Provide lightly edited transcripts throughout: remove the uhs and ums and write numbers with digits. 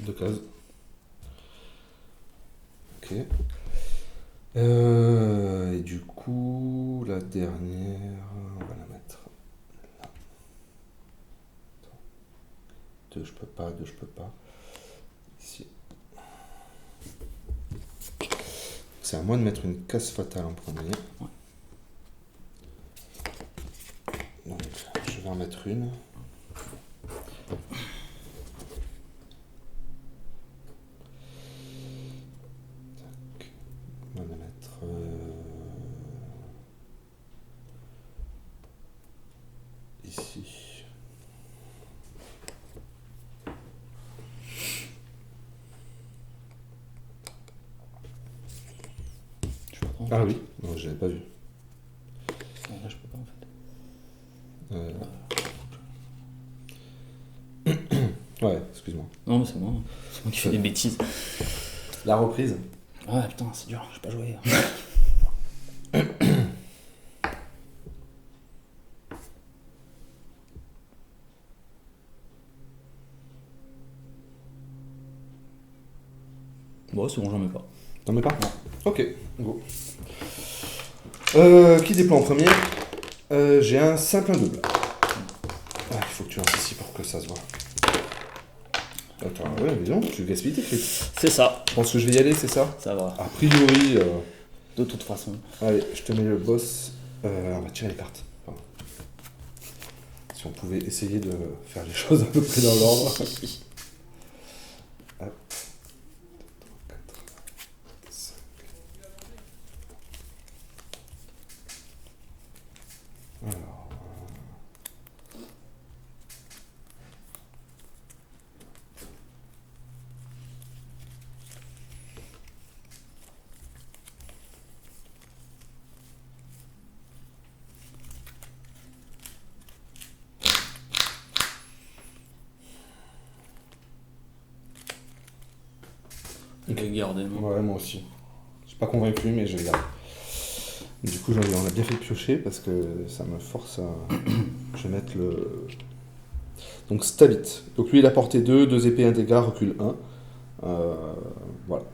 2 cases. Ok. Et du coup, la dernière, on va la mettre là. 2, je peux pas, 2, je peux pas. Ici. C'est à moi de mettre une case fatale en premier. Ouais. Donc, je vais en mettre une. Tac. On va la mettre... ici. Je peux prendre. Ah oui, non, je l'avais pas vu. Non, là, je peux pas en fait. Ouais, excuse-moi. Non, mais c'est moi. C'est moi qui fais des bêtises. La reprise. Ouais, putain, c'est dur, j'ai pas joué. Bon, c'est bon, j'en mets pas. T'en mets pas? Ok, go. Qui déploie en premier? J'ai un simple, un double. Ah, il faut que tu lances ici pour que ça se voit. Attends, ouais, mais non, tu gaspilles tes crites. C'est ça, Je pense que je vais y aller, c'est ça? ça va. A priori, De toute façon. allez, je te mets le boss. On va tirer les cartes. Pardon. Si on pouvait essayer de faire les choses à peu près dans l'ordre. Hop. 4, 5. Alors. Je vais garder. Moi. Ouais, moi aussi. Je suis pas convaincu, mais je vais garder. Du coup, on a bien fait de piocher parce que ça me force à. Je vais mettre le. Donc, Stabit. Donc, lui, il a porté 2, 2 épées, 1 dégât, recul 1. Voilà.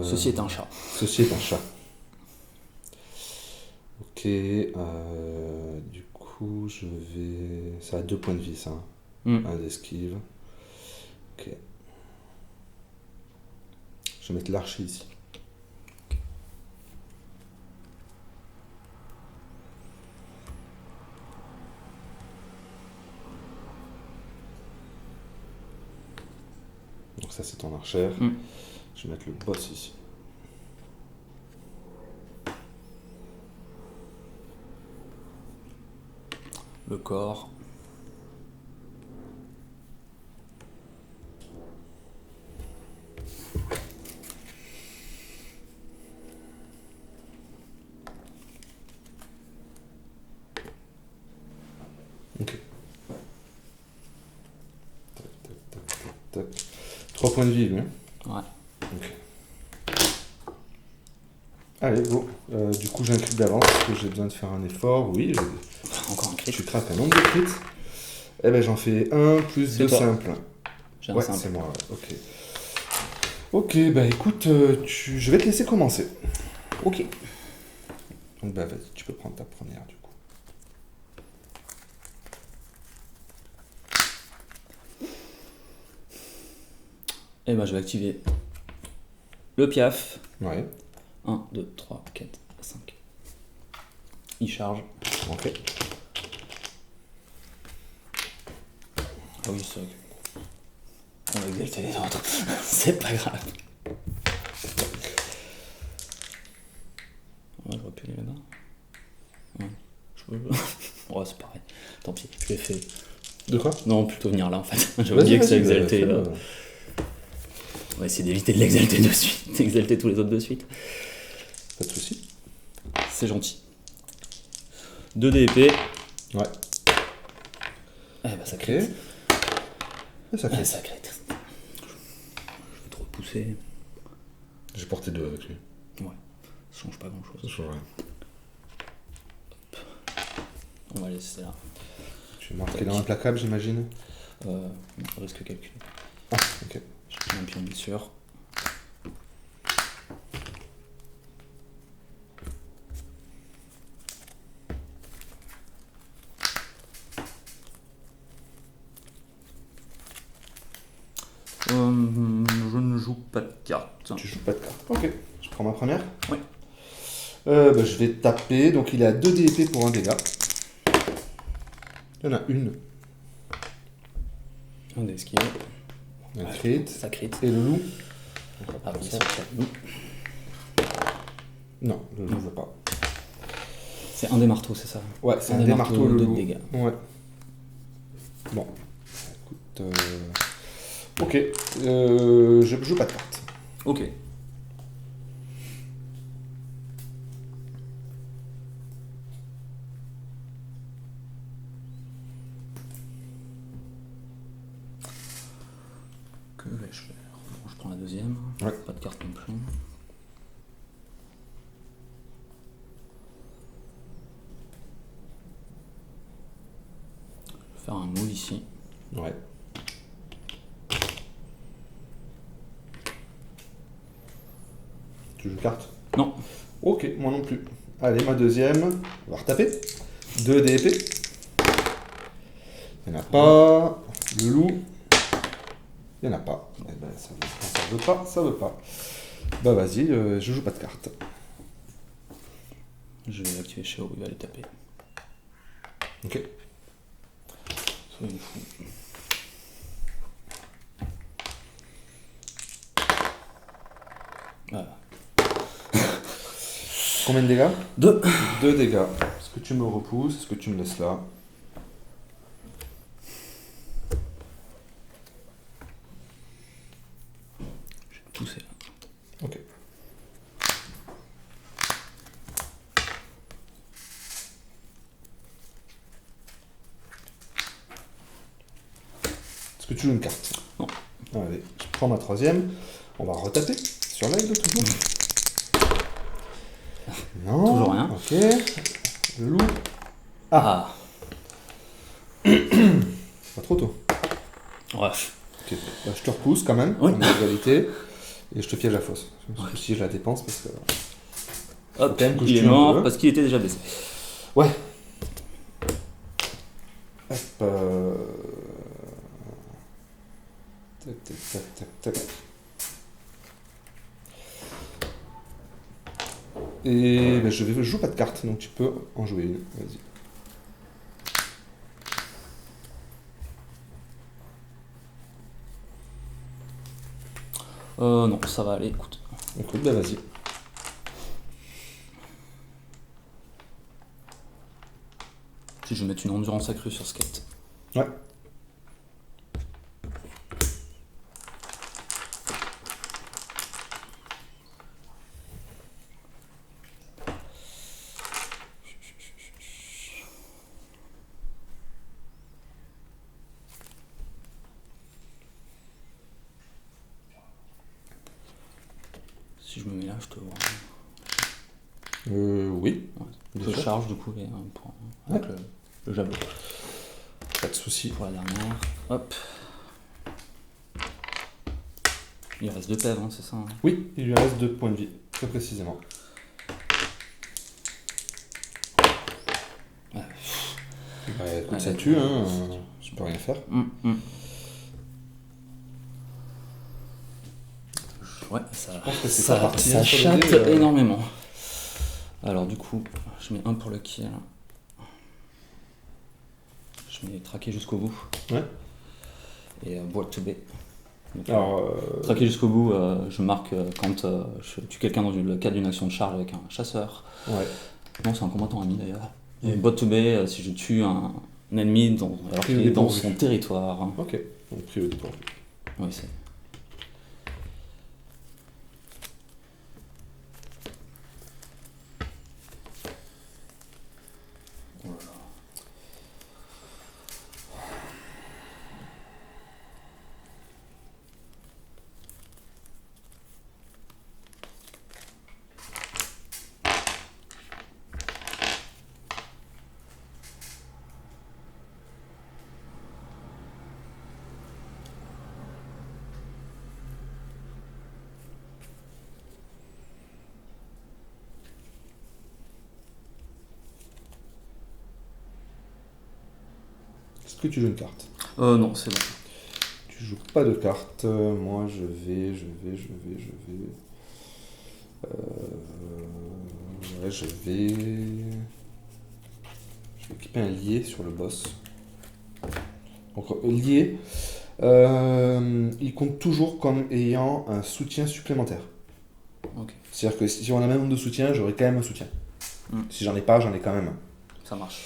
Ceci est un chat. Ceci est un chat. Ok. Du coup, je vais. Ça a 2 points de vie, ça. Un d'esquive. Ok. Je vais mettre l'archer ici. Donc ça c'est ton archère. Je vais mettre le boss ici. Le corps. Ok. Tac, tac, tac, tac, tac. 3 points de vie, lui. Hein. Ouais. Ok. Allez, go. Du coup, j'ai un crit d'avance. Est-ce que j'ai besoin de faire un effort? Oui. Encore un crit. Tu craques un nombre de crits. Eh ben, j'en fais 1 plus C'est 2 toi. simples. J'ai un Ouais, simple. c'est moi. Ok. Ok, bah écoute, je vais te laisser commencer. Ok. Donc, bah vas-y, tu peux prendre ta première du coup. Et ben je vais activer le piaf. Ouais. 1, 2, 3, 4, 5. Il charge. Ok. Ah oui, c'est vrai que. On va exalter les autres. C'est pas grave. Ouais, j'aurais pu les là-bas. Ouais. Je peux. Ouais, c'est pareil. Tant pis, je l'ai fait. De quoi? Non, plutôt venir là en fait. J'ai Vas-y, oublié que c'est vas-y, exalté. fais-le. On va essayer d'éviter de l'exalter de suite. D'exalter tous les autres de suite. Pas de soucis. C'est gentil. 2 dés épées. Ouais. Eh bah ça Ok. crit. Et ça fait. Ça crit. Je vais te repousser. J'ai porté 2 avec lui. Ouais. Ça change pas grand chose. Ça change rien. On va laisser là. Tu es marqué dans l'implacable, j'imagine. Risque calculé. Ah, ok. J'ai un pion bien sûr. Je ne joue pas de carte. Tu joues pas de carte. Ok. Je prends ma première. Oui. Je vais taper. Donc il a 2 dés épées pour un dégât. Il y en a une. Un d'esquive. Un crit. Ça crit. Et le loup. Ah oui, ça. ça crit. Non, le loup ne veut pas. C'est un des marteaux, c'est ça? Ouais, c'est un des marteaux, le de loup. dégâts. Ouais. Bon. Écoute. Ok. Je joue pas de carte. Ok. Que vais-je faire? Bon, je prends la deuxième. Ouais. Pas de carte non plus. Je vais faire un move ici. Ouais. Tu joues carte? Non. Ok, moi non plus. Allez, ma deuxième. On va retaper. 2 dés épées. Il n'y en a pas. Le loup. Il n'y en a pas. Eh ben, ça veut pas, ça veut pas. Bah vas-y, je joue pas de carte. Je vais activer Shao, il va les taper. Ok. Soyez fou. Voilà. Combien de dégâts? 2. 2 dégâts. Est-ce que tu me repousses? Est-ce que tu me laisses là? Je vais pousser là. Ok. Est-ce que tu joues une carte? Non. Allez, je prends ma troisième. On va retaper sur l'aigle toujours. Non. Toujours rien. Ok. Le loup. Ah. Pas trop tôt. Ouais. Ok. Bah, je te repousse quand même. Oui. On est à égalité. Et je te piège la fosse. Si je la dépense parce que. Hop, quand même que je il est tue un mort peu. parce qu'il était déjà blessé. Ouais. Hop. Tac, tac, tac, tac, tac. Et ben, je joue pas de carte, donc tu peux en jouer une. Vas-y. Non, ça va aller, écoute. Écoute, ben vas-y. Si je vais mettre une endurance accrue sur skate. Ouais. Si je me mets là, je te vois. Oui. Ouais. Bien Je sûr. charge du coup avec le javelot. Pas de soucis. Pour la dernière. Hop. Il reste 2 PV, hein, c'est ça hein? Oui, il lui reste 2 points de vie, très précisément. Ouais. Bah, écoute, Ouais, ça ouais. tue, hein. Je peux rien faire. Ouais, ça, pense que c'est ça, pas parti, ça hein, sur le chatte dé, énormément. Alors du coup, je mets 1 pour le kill. Je mets traqué jusqu'au bout. Ouais. Et boîte to bay. Donc, Alors, traqué jusqu'au bout, je marque quand je tue quelqu'un dans le cadre d'une action de charge avec un chasseur. ouais. Non, c'est un combattant ami d'ailleurs. Et boîte to bay, si je tue un ennemi alors qu'il est dans dépourvu. son territoire. Ok. Donc, pris au dépourvu. Oui, c'est. Oh là là. que tu joues une carte? Non, c'est bon. Tu joues pas de cartes. Moi, je vais. Ouais, je vais équiper un lié sur le boss. Donc, lié, il compte toujours comme ayant un soutien supplémentaire. Ok, C'est-à-dire que si on a le même nombre de soutiens, j'aurai quand même un soutien. Mm. Si j'en ai pas, j'en ai quand même un. ça marche.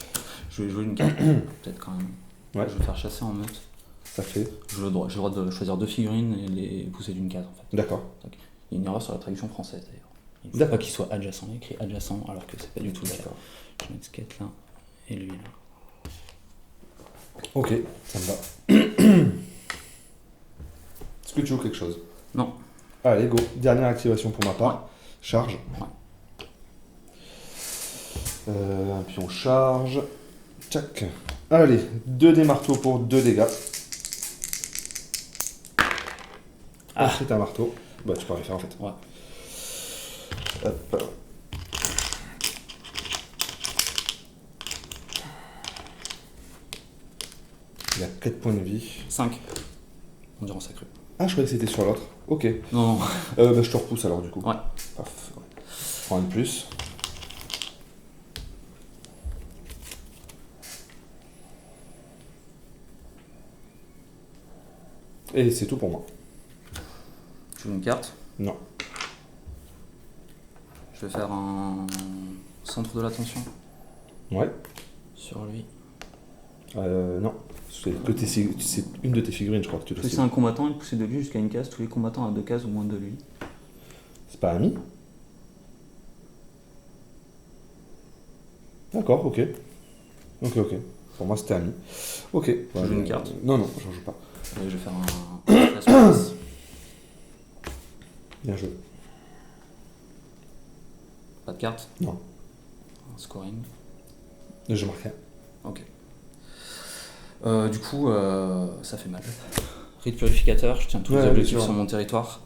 Je vais jouer une carte, peut-être quand même. Ouais. Je vais faire chasser en meute. Ça fait. J'ai le droit de choisir 2 figurines et les pousser d'une case en fait. D'accord. Il y a une erreur sur la traduction française d'ailleurs. Il ne faut D'accord. pas qu'il soit adjacent, il est écrit adjacent alors que c'est pas du tout le cas. D'accord. Je vais mettre ce quête là et lui là. Ok, ça me va. Est-ce que tu joues quelque chose? Non. Allez, go. Dernière activation pour ma part. Ouais. Charge. Ouais. Un pion charge. Tchac. Allez, 2 dés marteaux pour 2 dégâts. Ah. C'est un marteau. Bah, tu peux rien faire en fait. Ouais. Hop. Il a 4 points de vie. 5. On dirait sacré. Ah, je croyais que c'était sur l'autre. Ok. Non, non. Bah, je te repousse alors du coup. Ouais. Paf. Ouais. Prends un de plus. Et c'est tout pour moi. Je joue une carte. Non. Je vais faire un centre de l'attention Ouais. sur lui. Non. C'est une de tes figurines, je crois que tu dois Pousser un combattant et le pousser de lui jusqu'à une case. Tous les combattants à 2 cases ou moins de lui. C'est pas ami? D'accord, ok. Ok. Pour moi, c'était ami. Ok. Je joue une carte. Non, j'en joue pas. Et je vais faire un espace. Bien joué. Pas de carte. Non. Un scoring. Je marque rien. Ok. Du coup, ça fait mal. Rite purificateur, je tiens tous les Ouais, objectifs bien sûr. sur mon territoire.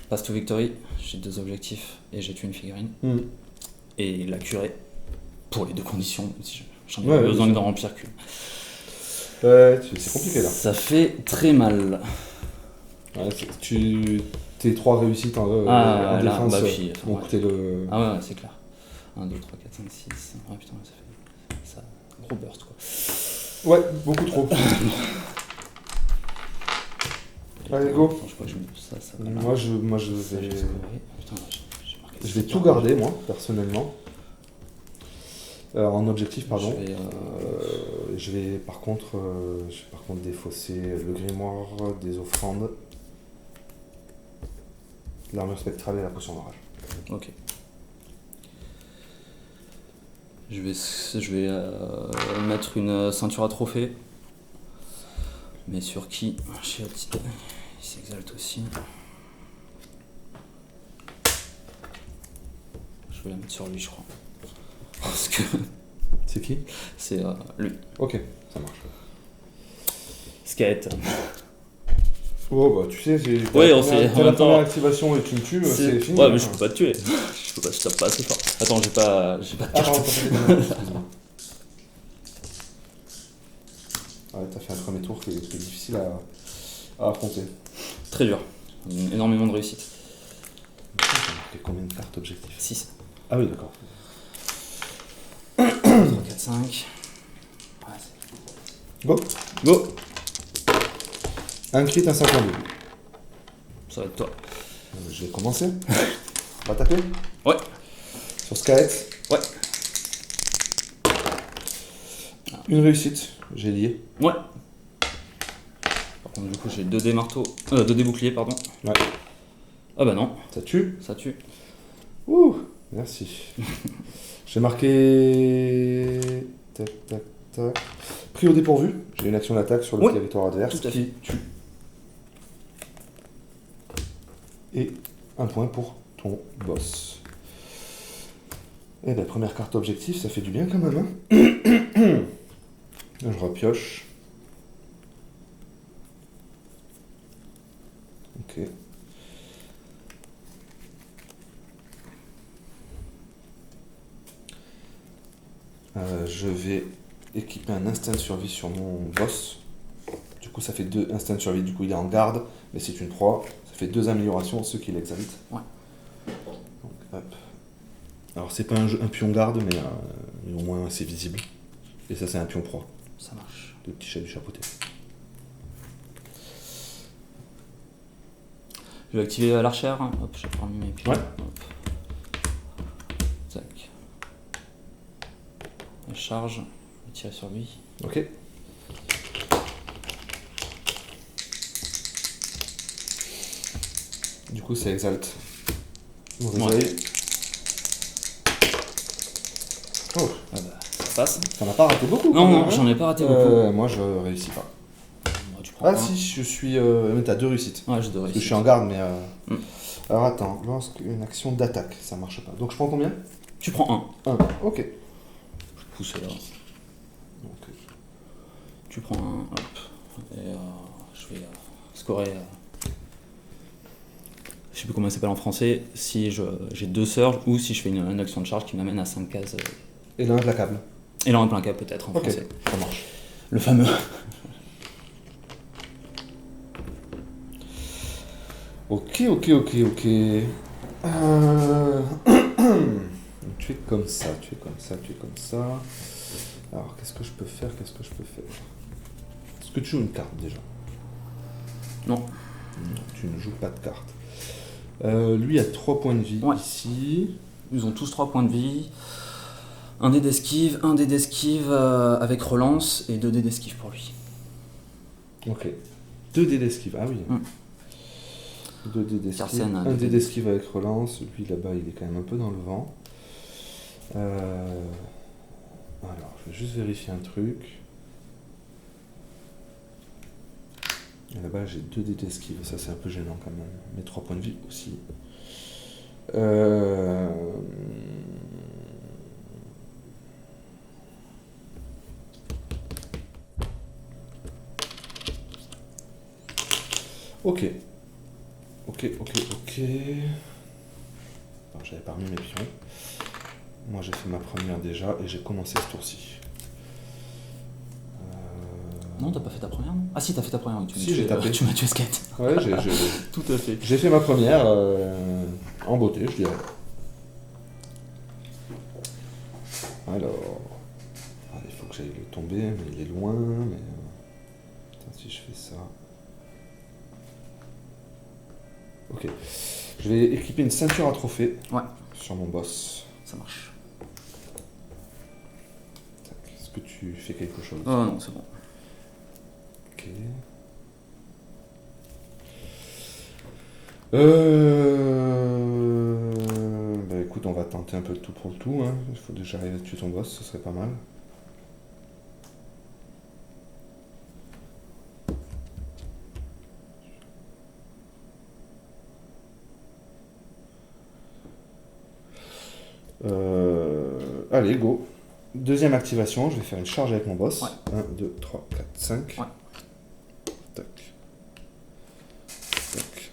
Pass to victory, j'ai 2 objectifs et j'ai tué une figurine. Et la curée, pour les 2 conditions, même si j'en ai Ouais, pas bien besoin sûr. d'en remplir qu'une. C'est compliqué là. Ça fait très mal. Ouais, tes 3 réussites en Ah, là, défense bah puis, enfin, ont ouais. coûté le. Ah ouais, c'est clair. 1, 2, 3, 4, 5, 6. Ouais, putain, ça fait. Ça, gros burst quoi. Ouais, beaucoup trop. Allez, go. Attends, je crois que je mets ça va là. Moi, je Ça, vais. j'ai scoré. Putain, j'ai marqué Je vais ça. tout garder, moi, personnellement. En objectif, pardon. Je vais, Je vais par contre défausser le grimoire, des offrandes, l'armure spectrale et la potion d'orage. ok. Je vais mettre une ceinture à trophée. Mais sur qui? Chez Altid. Il s'exalte aussi. Je vais la mettre sur lui, je crois. Parce que C'est qui? c'est lui. Ok, ça marche. Skate. Oh bah tu sais, c'est Ouais, on sait, t'as en la même temps, première activation et tu me tues, c'est fini. Ouais, mais je peux pas te tuer. Je tape pas assez fort. Attends, j'ai pas de Ah carte. pardon, excuse-moi. Ouais, t'as fait un premier tour qui est difficile à affronter. Très dur. Énormément de réussite. T'as marqué combien de cartes objectifs? 6. Ah oui, d'accord. 3, 4, 5. Ouais, Go. go. Un crit, un 52. Ça va être toi. Je vais commencer. On va taper? Ouais. Sur Skyet. Ouais. Une réussite, j'ai lié. Ouais. Par contre, du coup, j'ai 2 dés marteaux. 2 dés boucliers, pardon. Ouais. Ah bah non, Ça tue. ça tue. Ouh, merci. J'ai marqué. Tac, tac, tac. Pris au dépourvu. J'ai une action d'attaque sur le Oui, territoire adverse tout à qui tue. Et un point pour ton boss. Et la première carte objectif, ça fait du bien quand même. Hein. Je repioche. Ok. Je vais équiper un instinct de survie sur mon boss. Du coup, ça fait 2 instants de survie. Du coup, il est en garde, mais c'est une proie. Ça fait 2 améliorations, ceux qui l'exaltent. Ouais. Donc, hop. Alors, c'est pas un pion garde, mais au moins c'est visible. Et ça, c'est un pion proie. Ça marche. Le petit chat du chapeauté. Je vais activer l'archère. Hop, je prends mes pions. Ouais. Hop. Tac. Elle charge. Je vais tirer sur lui. Ok. Du coup, ça exalte. Mauvais Ouais. œil. Oh, Ah bah, ça passe. ça n'a pas raté beaucoup. Non, quand non, même, hein. j'en ai pas raté beaucoup. Moi, je réussis pas. Moi, tu prends Ah un. si, je suis... mais t'as 2 réussites. Ouais, j'ai deux Parce que je réussites. suis en garde, mais... Mm. Alors attends, lorsqu'une action d'attaque, ça marche pas. Donc je prends combien? Tu prends un. 1. Ok. Je pousse là. Donc, Tu prends un. Hop. Et je vais scorer. Je sais plus comment ça s'appelle en français. Si j'ai 2 surges ou si je fais une action de charge qui m'amène à 5 cases. Et là, la câble. Et là, un plein cap peut-être en Ok, français. ça marche. Le fameux. Ok. Tu es comme ça. Alors, qu'est-ce que je peux faire? Est-ce que tu joues une carte déjà? Non. Tu ne joues pas de carte. Lui a 3 points de vie Ouais. ici. Ils ont tous 3 points de vie. Un dé d'esquive, avec relance et 2 dés d'esquive pour lui. Ok. 2 dés d'esquive. Ah oui. Mm. 2 dés d'esquive. Carsen a Un deux dé dés d'esquive avec relance. Lui là-bas, il est quand même un peu dans le vent. Alors, je vais juste vérifier un truc. Et là-bas, j'ai 2 dés d'esquive. Ça, c'est un peu gênant quand même. Mais 3 points de vie aussi. Ok. Alors, j'avais pas remis mes pions. Moi, j'ai fait ma première déjà et j'ai commencé ce tour-ci. Non, t'as pas fait ta première, non? Ah si, t'as fait ta première, oui. Si, j'ai tapé. Tu m'as tué skate. Ouais, Tout à fait. j'ai fait ma première en beauté, je dirais. Alors, il faut que j'aille le tomber, mais il est loin. Mais attends, si je fais ça. Ok. Je vais équiper une ceinture à trophée Ouais. sur mon boss. Ça marche. Tac. Est-ce que tu fais quelque chose? Oh non, c'est bon. Ok. Bah écoute, on va tenter un peu de tout pour le tout. Hein. Il faut déjà arriver à tuer ton boss, ce serait pas mal. Allez, go. Deuxième activation, je vais faire une charge avec mon boss. Ouais. 1, 2, 3, 4, 5. Ouais. Tac. Tac.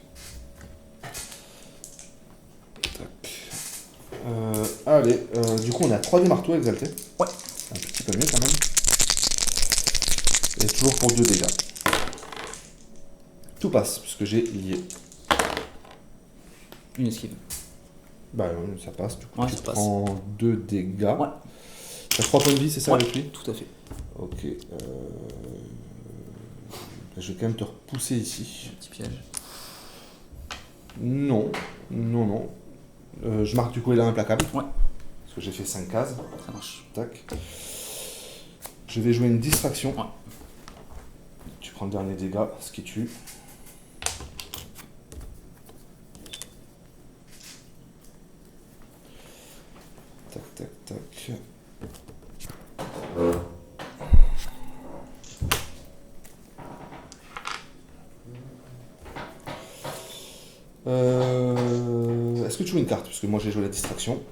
Tac. Allez, du coup on a 3 dés marteaux exaltés. Ouais. Un petit peu mieux quand même. Et toujours pour 2 dégâts. Tout passe, puisque j'ai lié. Une esquive. Bah ça passe, du coup Ouais, tu ça passe. prends 2 dégâts. Ouais. T'as 3 points de vie, c'est ça Ouais, avec lui? tout à fait. Ok. Je vais quand même te repousser ici. Petit piège. Non. Je marque du coup il est implacable. Ouais. Parce que j'ai fait 5 cases. Ça marche. Tac. Je vais jouer une distraction. Ouais. Tu prends le dernier dégât, ce qui tue. Tac. Est-ce que tu joues une carte? Parce que moi j'ai joué la distraction.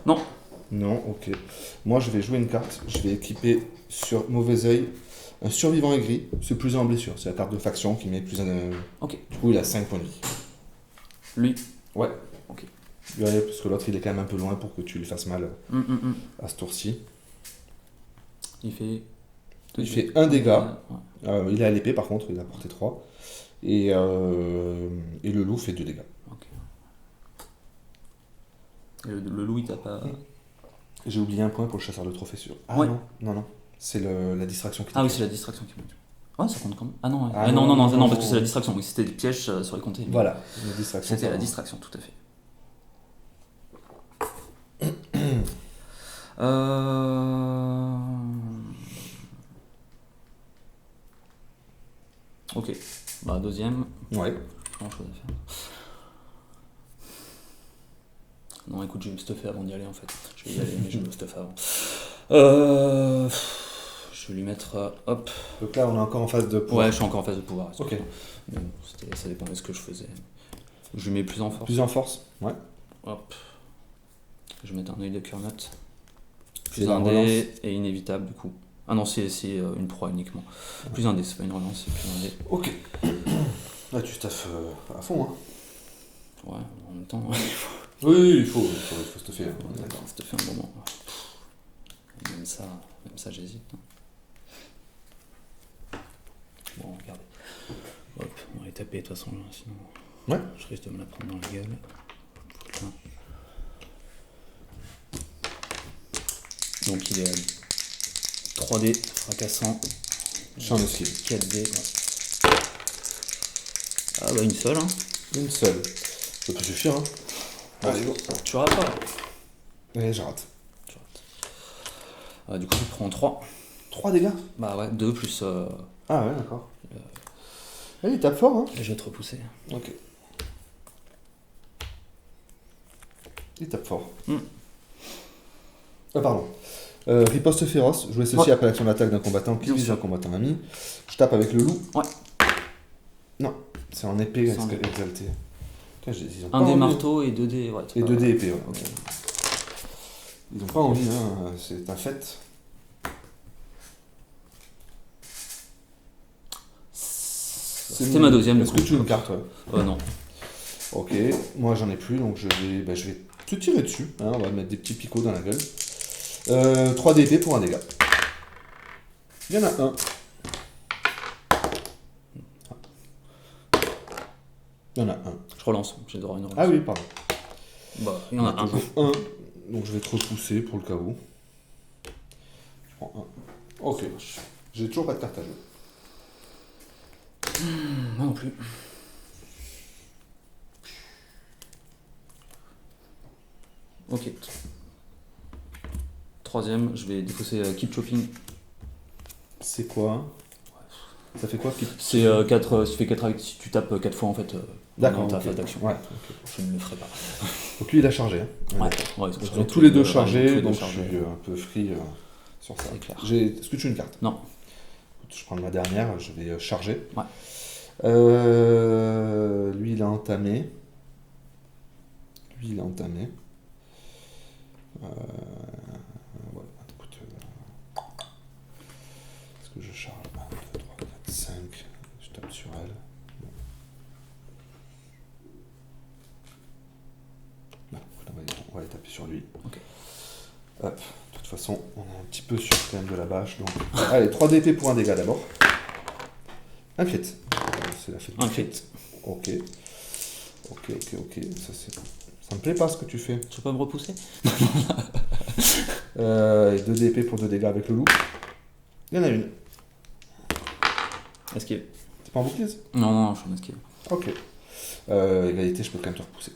Non. Non, ok. Moi je vais jouer une carte. Je vais équiper sur mauvais œil un survivant aigri. C'est plus un en blessure. C'est la carte de faction qui met plus un. Ok. Du coup il a 5 points de vie. Lui. Ouais. Ok. Ouais, parce que l'autre il est quand même un peu loin pour que tu lui fasses mal Hum. à ce tour-ci. Il fait... Il fait un dégât. Ouais. Il est à l'épée par contre, il a porté 3. Et le loup fait 2 dégâts. Ok. Et le loup, il t'a pas... J'ai oublié un point pour le chasseur de trophée sûr. Ah Ouais. non. C'est la distraction qui Ah oui, fait. c'est la distraction qui m'a tué. Ouais, ça compte quand même. Ah non, ouais. Ah non, parce que c'est la distraction. Oui, c'était des pièges sur les comptés. Voilà, la distraction. C'était la distraction, tout à fait. Ok. Bah, deuxième. Ouais. Pas grand chose à faire. Non, écoute, je vais me stuffer avant d'y aller en fait. Je vais y aller, mais je vais me stuffer avant. Je vais lui mettre. Hop. Donc là, on est encore en phase de pouvoir. Ouais, je suis encore en phase de pouvoir. Ok. Mais bon, ça dépend de ce que je faisais. Je lui mets plus en force. Plus en force. Ouais. Hop. Je vais mettre un œil de cœur note. Puis Plus la un relance. dé et inévitable du coup. Ah non, c'est une proie uniquement. Plus un dé, c'est pas une relance, c'est plus un dé. Ok. Là, tu staffes à fond, hein. Ouais, en même temps, Oui, il faut se te faire. d'accord, ça te fait un moment. Même ça j'hésite. Bon, regardez. Hop, on va les taper de toute façon là, sinon Ouais. je risque de me la prendre dans la gueule. Putain. Donc il est à 3D, fracassant. Champ d'esquive. 4D. Ouais. Ah bah une seule, hein. Une seule. Ça peut suffire, hein. Allez, go. Tu rates pas là. Et je rate. Tu rates. Du coup, je prends 3. 3 dégâts. Bah ouais, 2 plus. Ah ouais, d'accord. Il tape fort, hein. Je vais te repousser. Ok. Il tape fort. Ah, pardon. Riposte féroce. Jouer ceci Ouais. après l'action d'attaque d'un combattant qui Bien vise sûr. un combattant ami. Je tape avec le loup. Ouais. Non, c'est en épée C'est en épée. exaltée. Putain, ils ont pas Un dé envie. marteau et 2 dés. Ouais, Et 2 dés épée, ouais. Ok. Ils ont pas envie, hein. C'est un fait. C'était ma deuxième. Est-ce que tu veux une carte, ouais. Non. Ok, moi j'en ai plus, donc je vais te tirer dessus. Hein, on va mettre des petits picots dans la gueule. 3 d'épée pour un dégât. Il y en a un. Il y en a un. Je relance. J'ai droit à une relance. Ah oui, pardon. Bah, il y en a un. Toujours un. Donc je vais te repousser pour le cas où. Je prends un. Ok. J'ai toujours pas de carte à jouer. Moi non plus. Ok. Troisième, je vais défausser Keep Chopping. C'est quoi? Ça fait quoi? C'est 4, si tu fais 4 si tu tapes 4 fois en fait. D'accord. dans ta Ok. phase d'action. Ouais, ok. Je ne le ferai pas. Donc lui il a chargé. Hein. Ouais, D'accord. ils sont Ils chargés sont tous les deux tous chargés, les deux donc chargés. je suis un peu free sur ça. C'est clair. Est-ce que tu as une carte? Non. Je prends ma dernière, je vais charger. Ouais. Lui il a entamé. Voilà, écoute, est-ce que je charge 1, 2, 3, 4, 5. Je tape sur elle. Non, on va aller taper sur lui. Ok. Hop. De toute façon, on est un petit peu sur quand même de la bâche. Donc... Allez, 3 d'épée pour un dégât d'abord. Un crit. C'est la fête. Un crit. Ok. Ça me plaît pas ce que tu fais. Tu peux pas me repousser? Et 2 d'épée pour 2 dégâts avec le loup. Il y en a une. Esquive. T'es pas en bouclier? Non, je suis en esquive. Ok. Égalité, je peux quand même te repousser.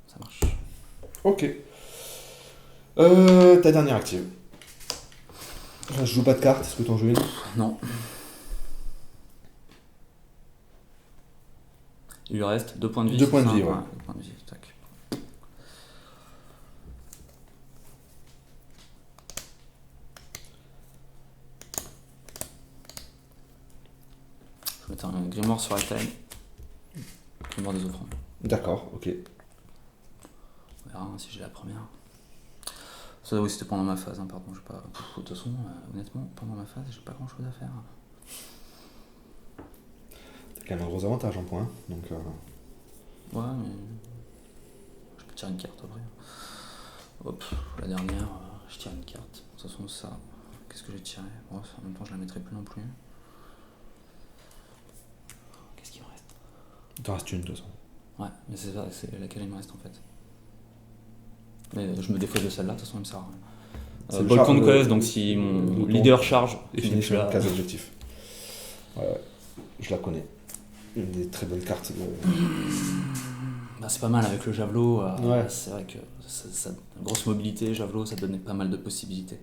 Ça marche. Ok. Ta dernière active. Je joue pas de carte, est-ce que t'en joues une? Non. Il lui reste 2 points de vie. 2 points de c'est vie, ça ouais. 2 points de vie, tac. Je vais mettre un grimoire sur la taille. Grimoire des offrandes. D'accord, ok. On verra hein, si j'ai la première. Ça oui, c'était pendant ma phase, hein, pardon, j'ai pas. De toute façon, honnêtement, pendant ma phase, j'ai pas grand chose à faire. T'as quand même un gros avantage en point, donc... Ouais, mais. Je peux tirer une carte après. Hop, la dernière, je tire une carte. De toute façon, ça. Qu'est-ce que j'ai tiré? Bon, en même temps, je la mettrai plus non plus. Qu'est-ce qu'il me reste? Il t'en reste une de toute façon. Ouais, mais c'est laquelle il me reste en fait. Mais je me défausse de celle-là, de toute façon, elle me sert à rien. C'est le Ball char- Conquest, le- donc si mon le leader charge, Et je finir n'ai sur plus une la- case objectif. Ouais, je la connais. Une des très bonnes cartes de... Bah, c'est pas mal avec le javelot. Ouais. C'est vrai que grosse mobilité, javelot, ça donnait pas mal de possibilités.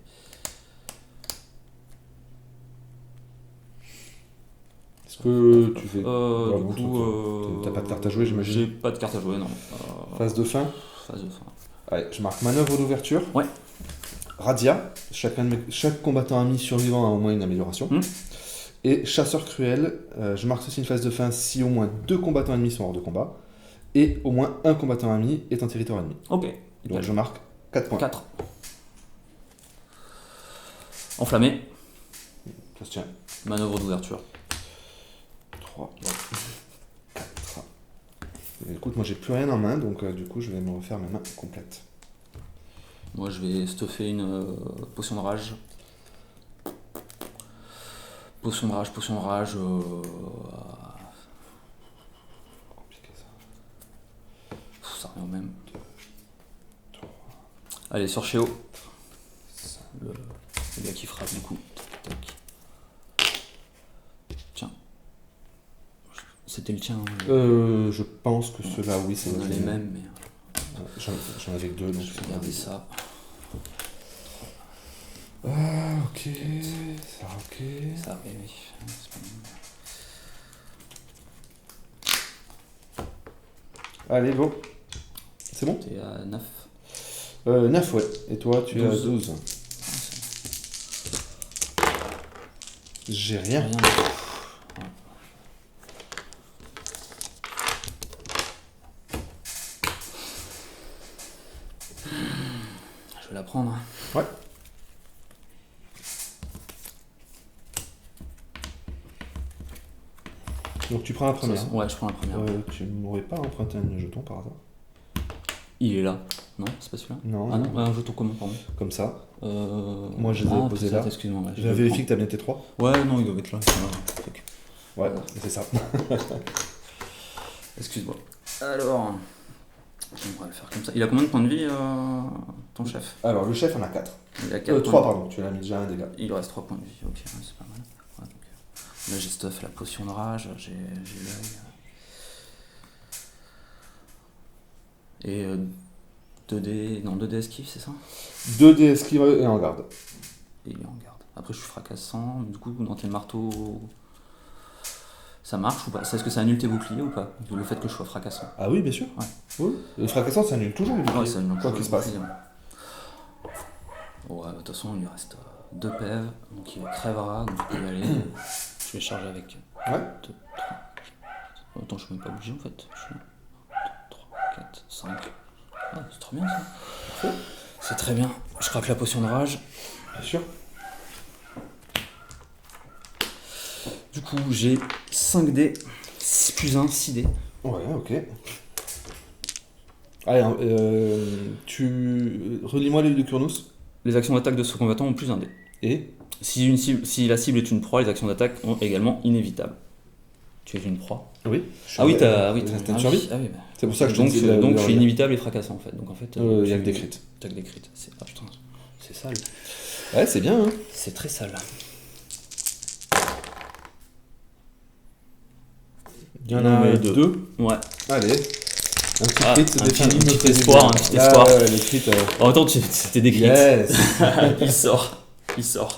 Est-ce que tu fais... Du Bravo, coup, t'as pas de carte à jouer, j'imagine. J'ai pas de carte à jouer, non. Phase de fin. Phase de fin. Allez, je marque manœuvre d'ouverture. Ouais. Radia. Chaque combattant ami survivant a au moins une amélioration. Et chasseur cruel. Je marque ceci une phase de fin si au moins 2 combattants ennemis sont hors de combat. Et au moins un combattant ami est en territoire ennemi. Ok. Donc je marque 4 points. 4. Enflammé. Ça se tient. Manœuvre d'ouverture. 3. 4. Écoute, moi j'ai plus rien en main, donc du coup je vais me refaire mes mains complètes. Moi je vais stuffer une potion de rage. Potion de rage. Compliqué ça. Ça revient au même. Allez, sur Chéo. Le gars qui frappe du coup. Tac, tac. Tiens. C'était le tien. Je pense que ceux-là, oui, c'est On a les mêmes, mais J'en avais que 2, donc je vais regarder ça. Ah, ok. Ça, ok. Ça, oui, oui. C'est pas mal. Allez, go. C'est bon? T'es à 9. 9, ouais. Et toi, tu es à 12. 12. J'ai rien. Rien. Je vais la prendre. Hein. Ouais. Donc tu prends la première. Ouais, je prends la première. Tu m'aurais pas emprunté un jeton par hasard? Il est là. Non, c'est pas celui-là. Non. Ah non, un jeton commun, pardon. Comme ça. Moi, je les ai posés là. Excuse-moi. Ouais, Je vais vérifier que t'as bien tes 3. Ouais, non, il doit être là. Ouais, c'est ça. Excuse-moi. Alors, on va le faire comme ça. Il a combien de points de vie, ton chef? Alors, le chef en a 4. Il a 4 3, pardon. Tu l'as mis déjà un dégât. Il lui reste 3 points de vie. Ok, ouais, c'est pas mal. Ouais, donc, là, j'ai stuff la potion de rage. J'ai l'œil. Et 2D. Non, 2D esquive, c'est ça? 2 dés esquive et en garde. Et il est en garde. Après, je suis fracassant. Du coup, dans tes marteaux. Ça marche ou pas? Est-ce que ça annule tes boucliers ou pas? Le fait que je sois fracassant. Ah oui, bien sûr. Ouais. Oui. Le fracassant, ça annule toujours les boucliers. Ouais, ça annule Quoi qu'il se passe. Ouais, de toute façon, il lui reste 2 PV, donc il crèvera, donc je peux y aller. Je vais charger avec 2, Ouais. 3. Attends, je peux même pas bouger en fait. 1, 2, 3, 4, 5. Ah, c'est trop bien ça. Parfait. C'est très bien. Je craque la potion de rage. Bien sûr. Du coup, j'ai 5D, plus 1, 6D. Ouais, ok. Allez, relis-moi les de Kurnous. Les actions d'attaque de ce combattant ont plus 1D. Et Si la cible est une proie, les actions d'attaque sont également inévitables. Tu es une proie. oui. Ah oui, t'as une survie. Ah oui, bah. C'est pour ça que je te Donc, dis donc je suis inévitable et fracassant en fait. Donc en fait, Il y a que des crits. T'as que des crits. Ah putain, c'est sale. Ouais, c'est bien, hein. C'est très sale. Il y en a Mais 2. Ouais. Allez. Un petit Ah, crit, un des petit- fins- un petit notre espoir, début. un petit espoir. Ouais, les crits. En même temps, c'était des crits. Yes. Il sort. Il sort.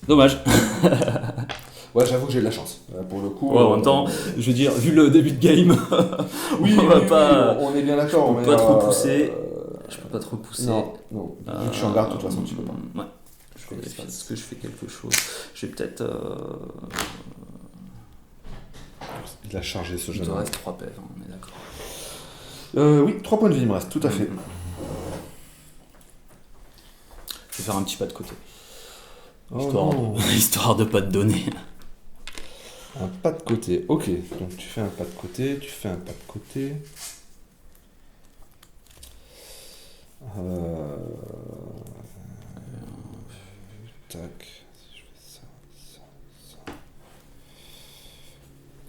Dommage. Ouais, j'avoue que j'ai de la chance. Pour le coup. Ouais, en même temps, je veux dire, vu le début de game, oui, on va oui, pas. on est bien d'accord. Je peux pas trop pousser. Je peux pas trop pousser. Non, non. Vu que je suis en garde, de toute façon, tu peux pas. Ouais. Je vais vérifier. Est-ce que je fais quelque chose? Je vais peut-être. Il a chargé ce Il jeune te homme. reste 3 PV, on est d'accord. Oui, 3 points de vie, il me reste, tout à fait. Je vais faire un petit pas de côté. Oh, Histoire de pas te donner. un pas de côté, ok. Donc tu fais un pas de côté, tu fais un pas de côté. Tac. Si je fais ça, ça.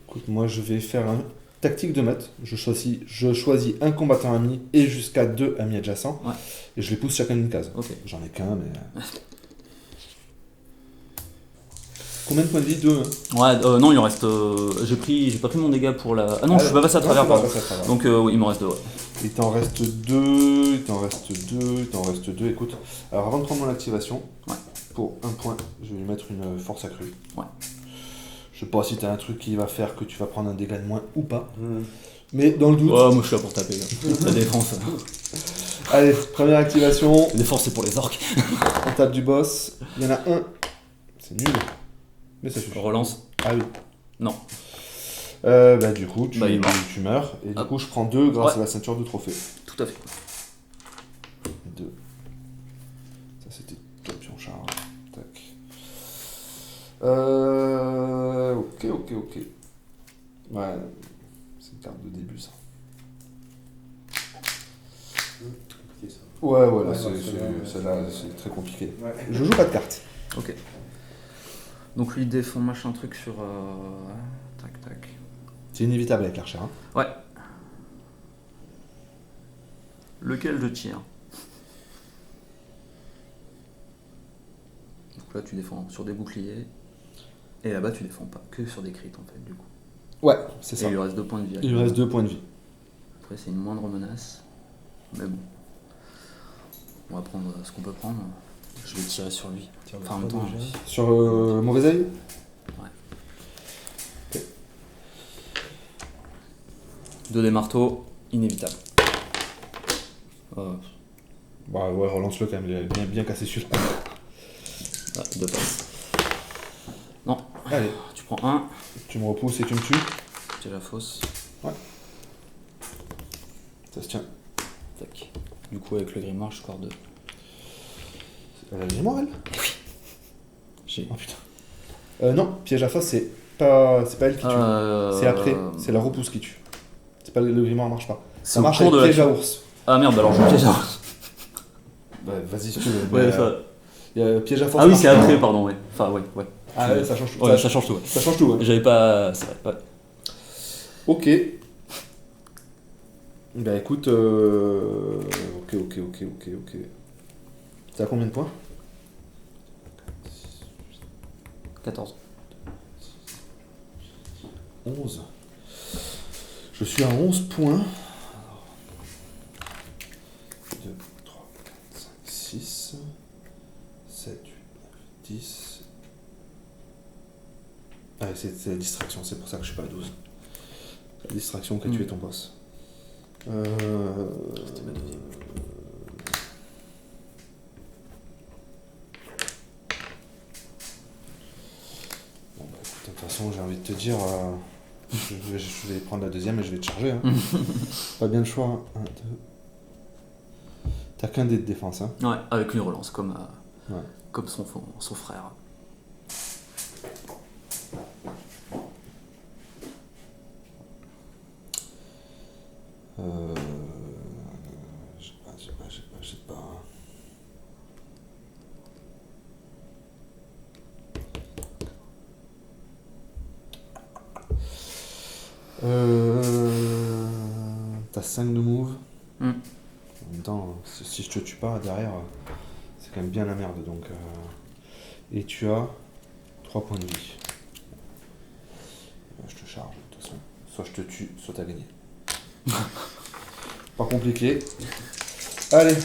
Écoute, moi je vais faire un tactique de maths. Je choisis un combattant ami et jusqu'à 2 amis adjacents. Ouais. Et je les pousse chacun d'une case. Ok. J'en ai qu'un, mais. Combien de points de vie? 2, hein. Ouais, non, il en reste. J'ai pas pris mon dégât pour la. Ah non, je suis pas passé à travers, pardon. Donc, oui, il m'en reste 2, ouais. Il t'en reste 2, il t'en reste 2, il t'en reste 2. Écoute, alors avant de prendre mon activation, Ouais. pour un point, je vais lui mettre une force accrue. Ouais. Je sais pas si t'as un truc qui va faire que tu vas prendre un dégât de moins ou pas. Mais dans le doute. Ouais, moi je suis là pour taper. Là. La défense. Allez, première activation. La défense, c'est pour les orques. On tape du boss. Il y en a un. C'est nul. Mais ça suffit. Relance. Ah oui. Non. Bah du coup, tu meurs. Et du Hop. coup, je prends 2 grâce Ouais. à la ceinture de trophée. Tout à fait. 2. Ça, c'était top, Pionchard. Tac. Ok. Ouais. C'est une carte de début, ça. Ouais, voilà, celle-là, c'est très compliqué. Ouais. Je joue pas de cartes. Ok. Donc lui défend machin truc sur. Tac. C'est inévitable avec l'archer. Hein. Ouais. Lequel je tire? Donc là tu défends sur des boucliers. Et là-bas tu défends pas, que sur des crits en fait du coup. Ouais, c'est Et ça. il lui reste 2 points de vie. Il lui reste 2 points de vie. Après c'est une moindre menace. Mais bon. On va prendre ce qu'on peut prendre. Je vais tirer sur lui. Enfin en même temps. Sur mauvais œil. Ouais. 2 des marteaux, inévitable. Bah ouais, relance-le quand même, il est bien cassé celui-là. 2 passes. Non, Allez, tu prends 1. tu me repousses et tu me tues. C'est la fausse. Ça se tient. Tac. Du coup avec le grimoire je score 2. Elle a le mémoire, elle? J'ai. Oh putain. Non, piège à face, c'est pas elle qui tue. C'est après, c'est la repousse qui tue. C'est pas le grimoire marche pas. C'est Ça au marche cours avec de la piège à ours. Ah merde, alors je piège à. Bah vas-y si tu veux. Ouais, mais, ça. y a piège à force. Ah oui, marche c'est pas. après, pardon, ouais. Enfin, ouais. Ah ouais, ça change tout. Ouais, ça change tout, ouais. Ça change tout, ouais. J'avais pas. C'est vrai, ouais. Ok. Bah écoute, ok. T'as combien de points? 14. 11. Je suis à 11 points. 2, 3, 4, 5, 6, 7, 8, 9, 10. Ah, c'est la distraction, c'est pour ça que je suis pas à 12. C'est la distraction qui a tué ton boss. C'était ma deuxième. Bon, bah, écoute, de toute façon, j'ai envie de te dire, je vais prendre la deuxième et je vais te charger. Hein. Pas bien le choix. 1, 2. T'as qu'un dé de défense. Hein. Ouais, avec une relance, comme Ouais. son frère. J'ai pas. T'as 5 de move. En même temps, si je te tue pas derrière, c'est quand même bien la merde. Donc, et tu as 3 points de vie. Je te charge, de toute façon. Soit je te tue, soit t'as gagné. Pas compliqué. Allez.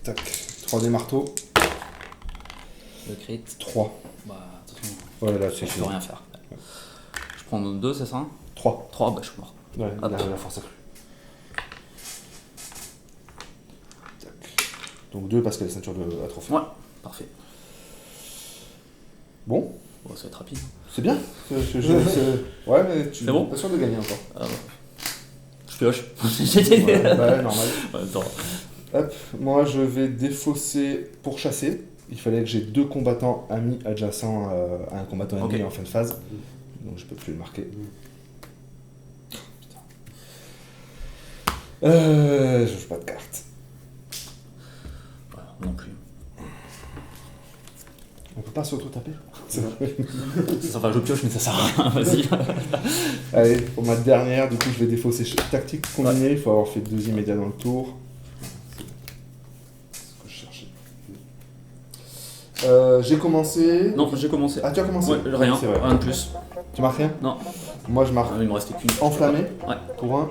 Tac. 3 des marteaux. Le crit. 3. Bah, de toute façon, Ouais, là, je c'est peux fini. rien faire. Je prends 2, c'est ça? 3. 3, bah je suis mort. Ouais, Hop. la force accrue. Tac. Donc 2 parce qu'elle est ceinture de à trophée. Ouais, parfait. Bon, Bon, ça va être rapide. c'est bien. Ouais, mais tu C'est bon pas sûr de gagner encore. Ah, ouais. Je pioche. Ouais, bah, normal. Ouais, attends. Hop, moi je vais défausser pour chasser. Il fallait que j'ai 2 combattants amis adjacents à un combattant ennemi Ok. en fin de phase. Donc je peux plus le marquer. Putain. Je joue pas de cartes. Voilà, non plus. pas s'auto-taper. Enfin, je pioche, mais ça sert à rien. Vas-y. Allez, pour ma dernière, du coup, je vais défausser tactique combinée. Il faut avoir fait 2 immédiats dans le tour. C'est ce que je cherchais. J'ai commencé. Non, j'ai commencé. Ah, tu as commencé? Ouais, rien, C'est vrai. rien de plus. Tu marques rien? Non. Moi, je marque Il me restait qu'une. enflammé Ouais. pour 1.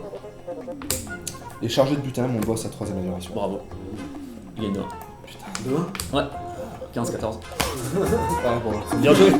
Et chargé de butin, mon boss à 3 améliorations. Bravo. Il gagne 2. Putain, 2-1. Ouais. 15-14. Ah, bon. Bien joué.